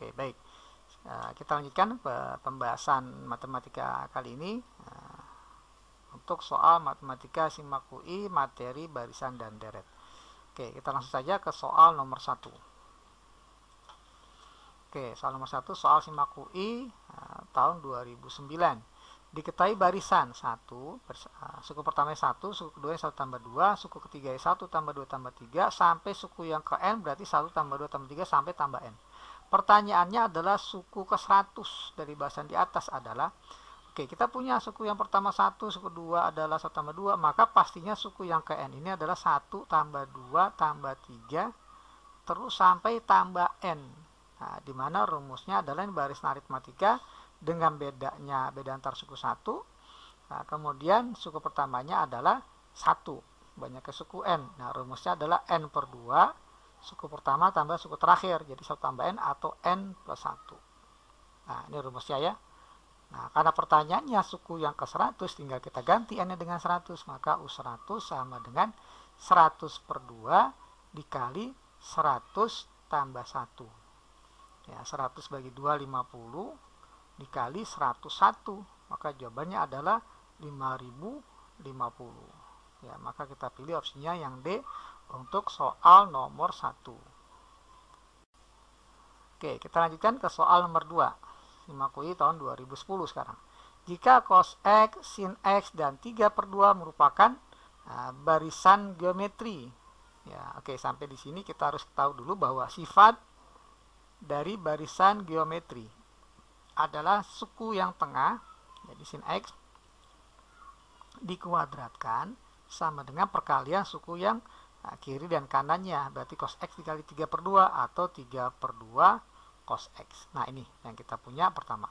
Oke, baik. Kita lanjutkan pembahasan matematika kali ini untuk soal matematika simak UI materi barisan dan deret. Oke, kita langsung saja ke soal nomor 1. Oke, soal nomor 1 soal simak UI tahun 2009. Diketahui barisan 1, suku pertama 1, suku kedua 1 tambah 2, suku ketiga 1 tambah 2 tambah 3, sampai suku yang ke n berarti 1 tambah 2 tambah 3 sampai tambah n. Pertanyaannya adalah suku ke 100 dari barisan di atas adalah, oke, kita punya suku yang pertama 1, suku kedua adalah 1 tambah 2, maka pastinya suku yang ke n ini adalah 1 tambah 2 tambah 3, terus sampai tambah n. Nah, dimana rumusnya adalah ini barisan aritmatika dengan beda antar suku 1. Nah, kemudian suku pertamanya adalah 1, banyak ke suku n. Nah, rumusnya adalah n per 2, suku pertama tambah suku terakhir, jadi 1 tambah n atau n plus 1. Nah, ini rumusnya ya. Nah, karena pertanyaannya suku yang ke 100, tinggal kita ganti n dengan 100, maka U100 sama dengan 100 per 2 dikali 100 tambah 1. Ya, 100 bagi 2, 50, dikali 101, maka jawabannya adalah 5050. Ya, maka kita pilih opsinya yang D untuk soal nomor 1. Oke, kita lanjutkan ke soal nomor 2. Simak UI tahun 2010 sekarang. Jika cos X, sin X, dan 3 per 2 merupakan barisan geometri. Ya, oke, sampai di sini kita harus tahu dulu bahwa sifat dari barisan geometri adalah suku yang tengah, jadi sin X, dikuadratkan sama dengan perkalian suku yang kiri dan kanannya, berarti cos X dikali 3 per 2 atau 3 per 2 cos X. Nah, ini yang kita punya pertama.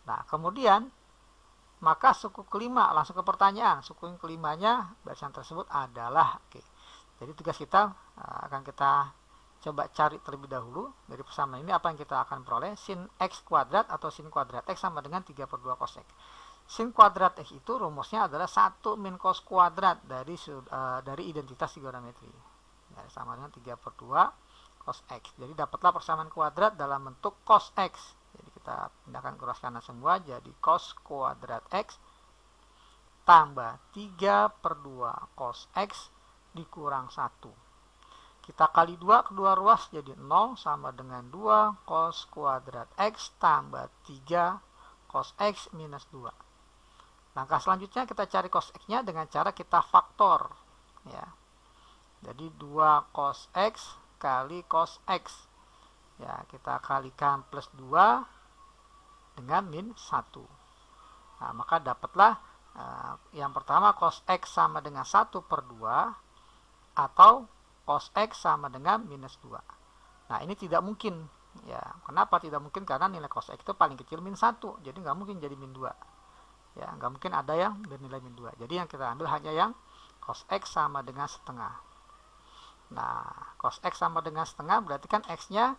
Nah, kemudian maka suku kelima, langsung ke pertanyaan, suku yang kelimanya barisan tersebut adalah, oke, jadi tugas kita akan kita coba cari terlebih dahulu dari persamaan ini apa yang kita akan peroleh. Sin X kuadrat atau sin kuadrat X sama dengan 3 per 2 cos X. Sin kuadrat X itu rumusnya adalah 1 min cos kuadrat dari identitas trigonometri. Ya, sama dengan 3 per 2 cos X. Jadi dapatlah persamaan kuadrat dalam bentuk cos X. Jadi kita pindahkan ke ruas kanan semua, jadi cos kuadrat X tambah 3 per 2 cos X dikurang 1. Kita kali 2 kedua ruas jadi 0 sama dengan 2 cos kuadrat X tambah 3 cos X minus 2. Langkah selanjutnya kita cari cos X-nya dengan cara kita faktor. Ya. Jadi 2 cos X kali cos X. Ya, kita kalikan plus 2 dengan min 1. Nah, maka dapatlah yang pertama cos X sama dengan 1 per 2 atau cos X sama dengan minus 2. Nah, ini tidak mungkin. Ya, kenapa tidak mungkin? Karena nilai cos X itu paling kecil min 1. Jadi nggak mungkin jadi min 2. Ya, nggak mungkin ada yang bernilai min 2. Jadi yang kita ambil hanya yang cos X sama dengan setengah. Nah, cos X sama dengan setengah berarti kan X-nya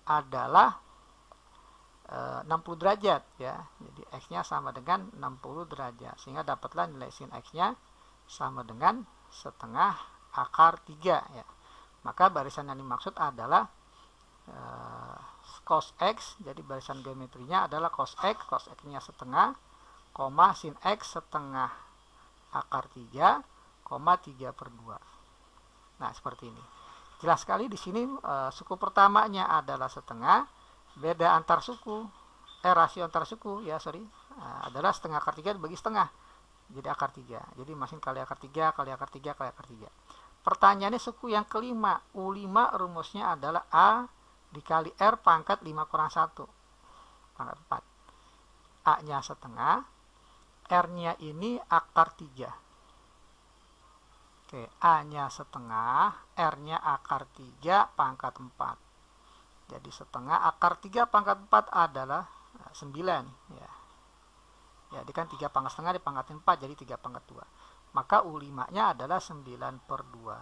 adalah 60 derajat. Ya. Jadi X-nya sama dengan 60 derajat. Sehingga dapatlah nilai sin X-nya sama dengan setengah akar 3. Ya. Maka barisan yang dimaksud adalah cos X, jadi barisan geometrinya adalah cos X-nya setengah, koma sin X setengah akar 3, koma 3 per 2. Nah, seperti ini. Jelas sekali di sini suku pertamanya adalah setengah, beda antar suku, rasio antar suku, adalah setengah akar 3 dibagi setengah, jadi akar 3. Jadi masing kali akar 3, kali akar 3, kali akar 3. Pertanyaannya suku yang kelima, U5 rumusnya adalah A dikali R pangkat 5 kurang 1, pangkat 4. A-nya setengah, R-nya ini akar 3. Oke, A-nya setengah, R-nya akar 3 pangkat 4. Jadi setengah akar 3 pangkat 4 adalah 9. Ya. Jadi kan 3 pangkat setengah dipangkatin 4, jadi 3 pangkat 2. Maka U5-nya adalah 9 per 2.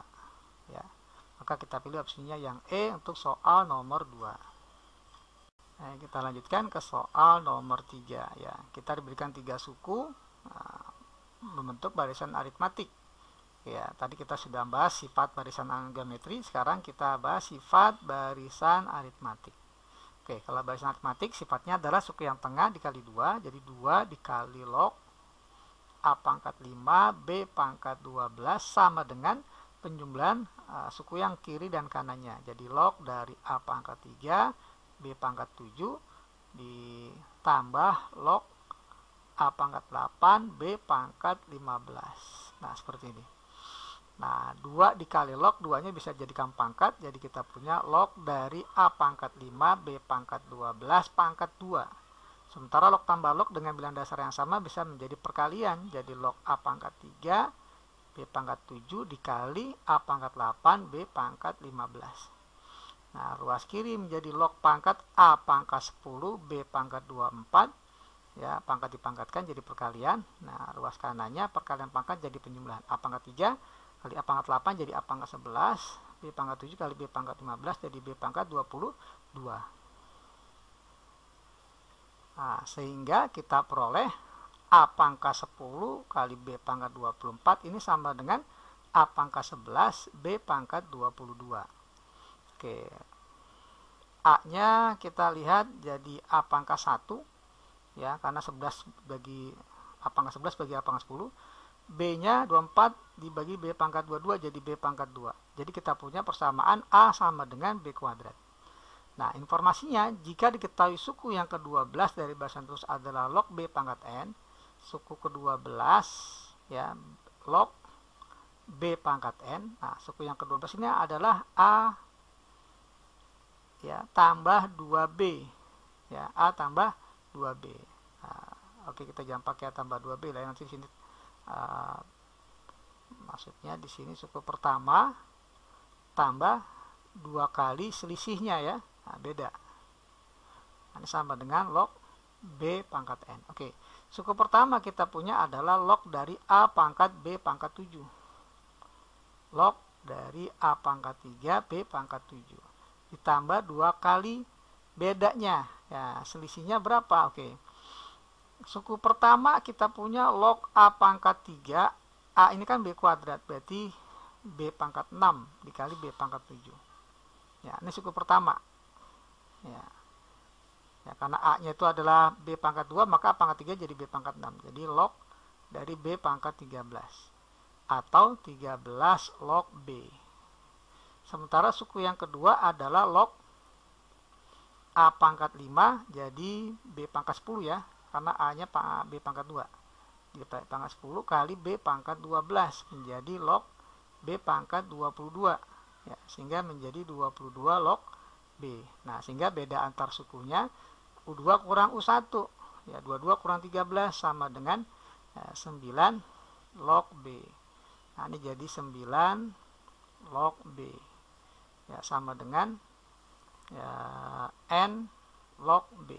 Ya. Maka kita pilih opsinya yang E untuk soal nomor 2. Nah, kita lanjutkan ke soal nomor 3. Ya. Kita diberikan 3 suku membentuk barisan aritmatik. Ya, tadi kita sudah bahas sifat barisan geometri, sekarang kita bahas sifat barisan aritmatik. Oke, kalau barisan aritmatik sifatnya adalah suku yang tengah dikali 2, jadi 2 dikali log A pangkat 5 B pangkat 12 sama dengan penjumlahan suku yang kiri dan kanannya. Jadi log dari A pangkat 3 B pangkat 7 ditambah log A pangkat 8 B pangkat 15. Nah, seperti ini. Nah, 2 dikali log, 2-nya bisa jadikan pangkat, jadi kita punya log dari A pangkat 5 B pangkat 12 pangkat 2. Sementara log tambah log dengan bilangan dasar yang sama bisa menjadi perkalian, jadi log A pangkat 3 B pangkat 7 dikali A pangkat 8 B pangkat 15. Nah, ruas kiri menjadi log pangkat A pangkat 10 B pangkat 24. Ya, pangkat dipangkatkan jadi perkalian. Nah, ruas kanannya perkalian pangkat jadi penjumlahan. A pangkat 3 kali A pangkat 8 jadi A pangkat 11, B pangkat 7 kali B pangkat 15 jadi B pangkat 22. Nah, sehingga kita peroleh A pangkat 10 kali B pangkat 24 ini sama dengan A pangkat 11 B pangkat 22. Oke, A-nya kita lihat jadi A pangkat 1, ya, karena 11 bagi A pangkat 11 bagi A pangkat 10. B-nya 24 dibagi B pangkat 22 jadi B pangkat 2. Jadi kita punya persamaan A sama dengan B kuadrat. Nah, informasinya jika diketahui suku yang ke-12 dari barisan terus adalah log B pangkat N, suku ke-12 ya log B pangkat N. Nah, suku yang ke-12 ini adalah A ya tambah 2B. Ya, A tambah 2B. Nah, oke, kita jangan pakai A tambah 2B lah, nanti di sini maksudnya di sini suku pertama tambah 2 kali selisihnya ya. Nah, beda. Ini sama dengan log B pangkat N. Oke, suku pertama kita punya adalah log dari A pangkat B pangkat 7. Log dari A pangkat 3 B pangkat 7 ditambah 2 kali bedanya. Ya, selisihnya berapa? Oke. Suku pertama kita punya log A pangkat 3, A ini kan B kuadrat, berarti B pangkat 6 dikali B pangkat 7. Ya, ini suku pertama. Ya, karena A-nya itu adalah B pangkat 2, maka A pangkat 3 jadi B pangkat 6. Jadi log dari B pangkat 13. Atau 13 log B. Sementara suku yang kedua adalah log A pangkat 5, jadi B pangkat 10 ya. Karena A-nya B pangkat 2. Jadi pangkat 10 kali B pangkat 12 menjadi log B pangkat 22. Ya, sehingga menjadi 22 log B. Nah, sehingga beda antar sukunya U2 kurang U1. Ya, 22 kurang 13 sama dengan 9 log B. Nah, ini jadi 9 log B. Ya, sama dengan ya, N log B.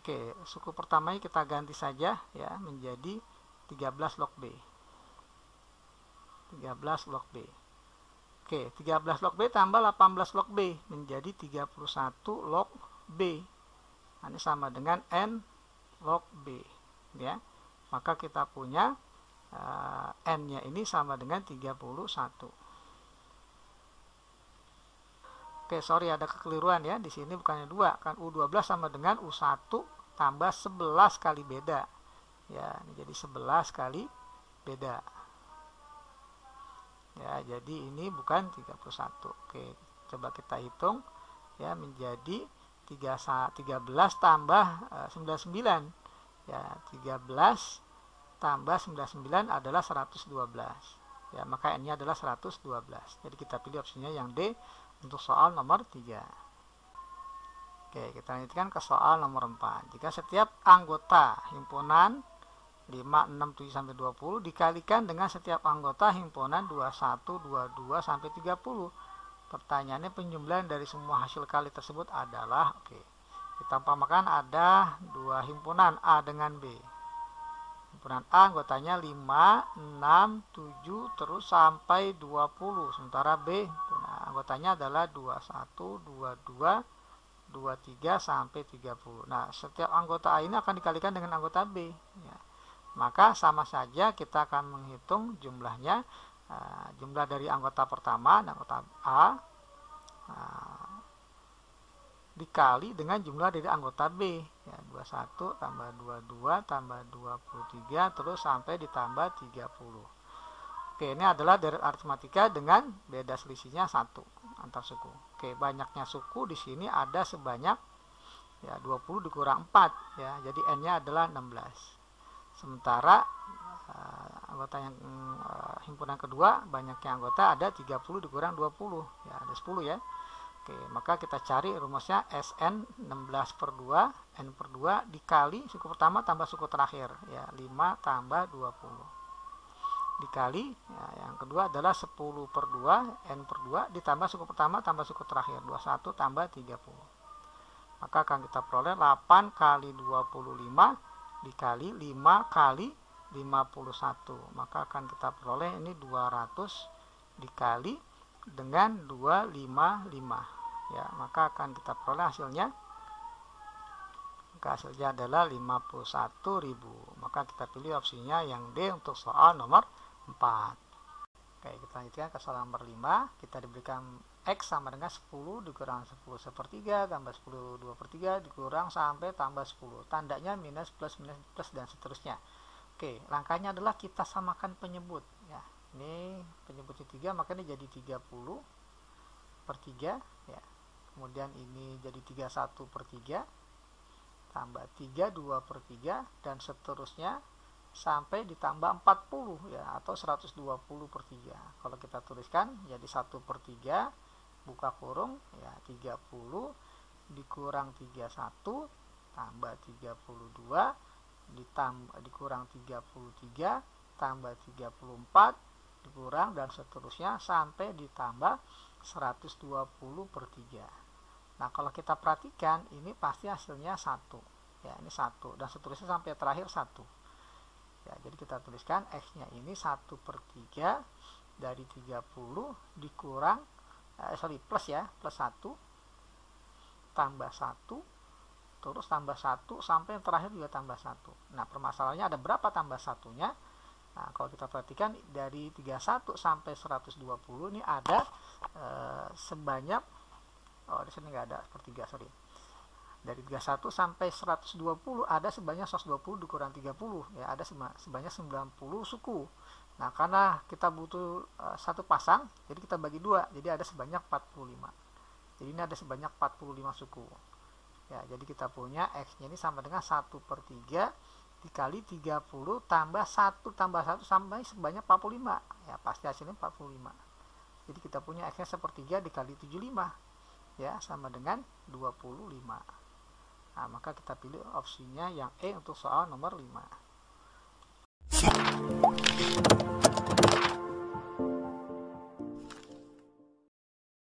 Oke, suku pertamanya kita ganti saja ya menjadi 13 log B. 13 log B. Oke, 13 log B tambah 18 log B menjadi 31 log B. Nah, ini sama dengan N log B ya. Maka kita punya N-nya ini sama dengan 31. Oke, sorry ada kekeliruan ya. Di sini bukannya 2, kan U12 sama dengan U1 tambah 11 kali beda. Ya, ini jadi 11 kali beda. Ya, jadi ini bukan 31. Oke, coba kita hitung ya menjadi 13 tambah 99. Ya, 13 tambah 99 adalah 112. Ya, maka N-nya adalah 112. Jadi kita pilih opsinya yang D untuk soal nomor 3. Oke, kita lanjutkan ke soal nomor 4. Jika setiap anggota himpunan 5, 6, 7, sampai 20 dikalikan dengan setiap anggota himpunan 21, 22, sampai 30. Pertanyaannya penjumlahan dari semua hasil kali tersebut adalah, oke, kita umpamakan ada 2 himpunan A dengan B. Himpunan A anggotanya 5, 6, 7, terus sampai 20. Sementara B anggotanya adalah 21, 22, 23, sampai 30. Nah, setiap anggota A ini akan dikalikan dengan anggota B. Ya. Maka sama saja kita akan menghitung jumlahnya. Jumlah dari anggota pertama, anggota A. dikali dengan jumlah dari anggota B, ya, 21 tambah 22 tambah 23 terus sampai ditambah 30. Oke, ini adalah deret aritmatika dengan beda selisihnya 1 antar suku. Oke, banyaknya suku di sini ada sebanyak ya 20 dikurang 4 ya. Jadi N-nya adalah 16. Sementara anggota yang himpunan kedua banyaknya anggota ada 30 dikurang 20 ya, ada 10 ya. Oke, maka kita cari rumusnya SN 16 per 2 N per 2 dikali suku pertama tambah suku terakhir ya, 5 tambah 20 dikali ya, yang kedua adalah 10 per 2 N per 2 ditambah suku pertama tambah suku terakhir 21 tambah 30. Maka akan kita peroleh 8 kali 25 dikali 5 kali 51. Maka akan kita peroleh ini 200 dikali dengan 255 ya, maka akan kita peroleh hasilnya. Maka hasilnya adalah 51.000. Maka kita pilih opsinya yang D untuk soal nomor 4. Oke, kita lanjutkan ke soal nomor 5. Kita diberikan X sama dengan 10 dikurang 10 sepertiga tambah 10 2 per 3 dikurang sampai tambah 10. Tandanya minus plus dan seterusnya. Oke, langkahnya adalah kita samakan penyebut ya. Ini penyebutnya 3, maka ini jadi 30 per 3 ya. Kemudian ini jadi 31 per 3 tambah 32 per 3 dan seterusnya sampai ditambah 40 ya, atau 120 per 3. Kalau kita tuliskan jadi 1 per 3 buka kurung ya, 30 dikurang 31 tambah 32 dikurang 33 tambah 34 dikurang dan seterusnya sampai ditambah 120 per 3. Nah, kalau kita perhatikan ini pasti hasilnya 1 ya, ini 1 dan seterusnya sampai terakhir 1 ya. Jadi kita tuliskan X nya ini 1 per 3 dari 30 dikurang plus ya, plus 1 tambah 1 terus tambah 1 sampai yang terakhir juga tambah 1. Nah, permasalahannya ada berapa tambah satunya? Nah, kalau kita perhatikan dari 31 sampai 120 ini ada sebanyak, di sini nggak ada sepertiga, sorry. Dari 31 sampai 120 ada sebanyak 120 dikurang 30 ya, ada sebanyak 90 suku. Nah, karena kita butuh satu pasang, jadi kita bagi 2, jadi ada sebanyak 45. Jadi ini ada sebanyak 45 suku. Ya, jadi kita punya X-nya ini sama dengan 1 per 3 dikali 30 tambah 1 sampai sebanyak 45 ya, pasti hasilnya 45. Jadi kita punya X nya sepertiga dikali 75 ya, sama dengan 25. Nah, maka kita pilih opsinya yang E untuk soal nomor 5.